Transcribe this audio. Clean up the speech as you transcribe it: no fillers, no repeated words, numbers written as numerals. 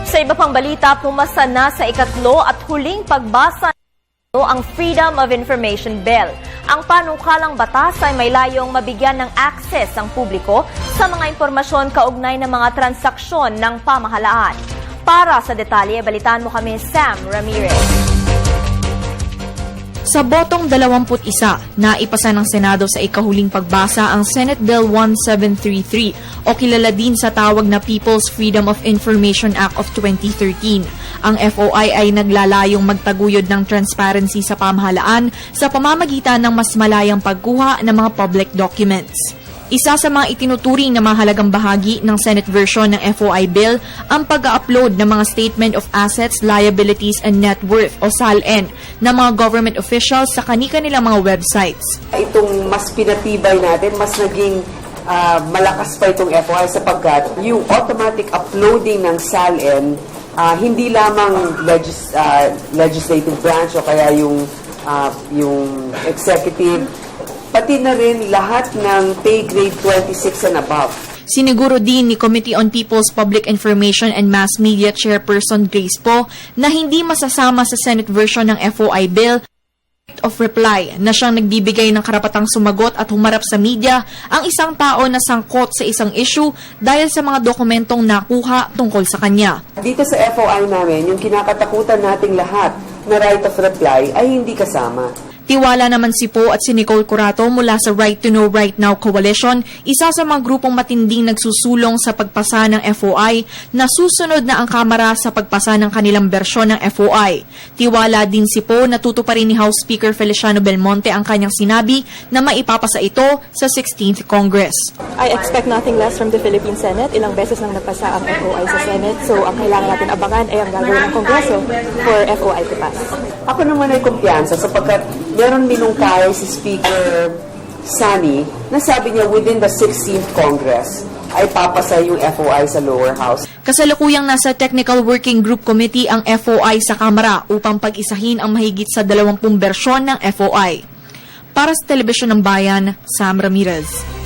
Sa iba pang balita, pumasa na sa ikatlo at huling pagbasa ang Freedom of Information Bill. Ang panukalang batas ay may layong mabigyan ng access ang publiko sa mga impormasyon kaugnay ng mga transaksyon ng pamahalaan. Para sa detalye, balitaan mo kami Sam Ramirez. Sa botong 21, naipasa ng Senado sa ikahuling pagbasa ang Senate Bill 1733 o kilala din sa tawag na People's Freedom of Information Act of 2013. Ang FOI ay naglalayong magtaguyod ng transparency sa pamahalaan sa pamamagitan ng mas malayang pagkuha ng mga public documents. Isa sa mga itinuturing na mahalagang bahagi ng Senate version ng FOI bill ang pag-upload ng mga Statement of Assets, Liabilities, and Net Worth o SALN ng mga government officials sa kani-kanilang mga websites. Itong mas pinatibay natin, mas naging malakas pa itong FOI sapagkat yung automatic uploading ng SALN, hindi lamang legislative branch o kaya yung executive, pati na rin lahat ng pay grade 26 and above. Siniguro din ni Committee on People's Public Information and Mass Media Chairperson Grace Poe na hindi masasama sa Senate version ng FOI bill of reply na siyang nagbibigay ng karapatang sumagot at humarap sa media ang isang tao na sangkot sa isang issue dahil sa mga dokumentong nakuha tungkol sa kanya. Dito sa FOI namin, yung kinakatakutan nating lahat na right of reply ay hindi kasama. Tiwala naman si Poe at si Nicole Curato mula sa Right to Know Right Now Coalition, isa sa mga grupong matinding nagsusulong sa pagpasa ng FOI na susunod na ang Kamara sa pagpasa ng kanilang bersyon ng FOI. Tiwala din si Poe na tutuparin ni House Speaker Feliciano Belmonte ang kanyang sinabi na maipapasa ito sa 16th Congress. I expect nothing less from the Philippine Senate. Ilang beses nang napasa ang FOI sa Senate, so ang kailangan natin abangan ay ang gagawin ng Kongreso for FOI to pass. Ako naman ay kumpiyansa sapagkat meron minungkahi si Speaker Sani na sabi niya within the 16th Congress ay papasa yung FOI sa lower house. Kasalukuyang nasa Technical Working Group Committee ang FOI sa Kamara upang pag-isahin ang mahigit sa 20 bersyon ng FOI. Para sa Telebisyon ng Bayan, Sam Ramirez.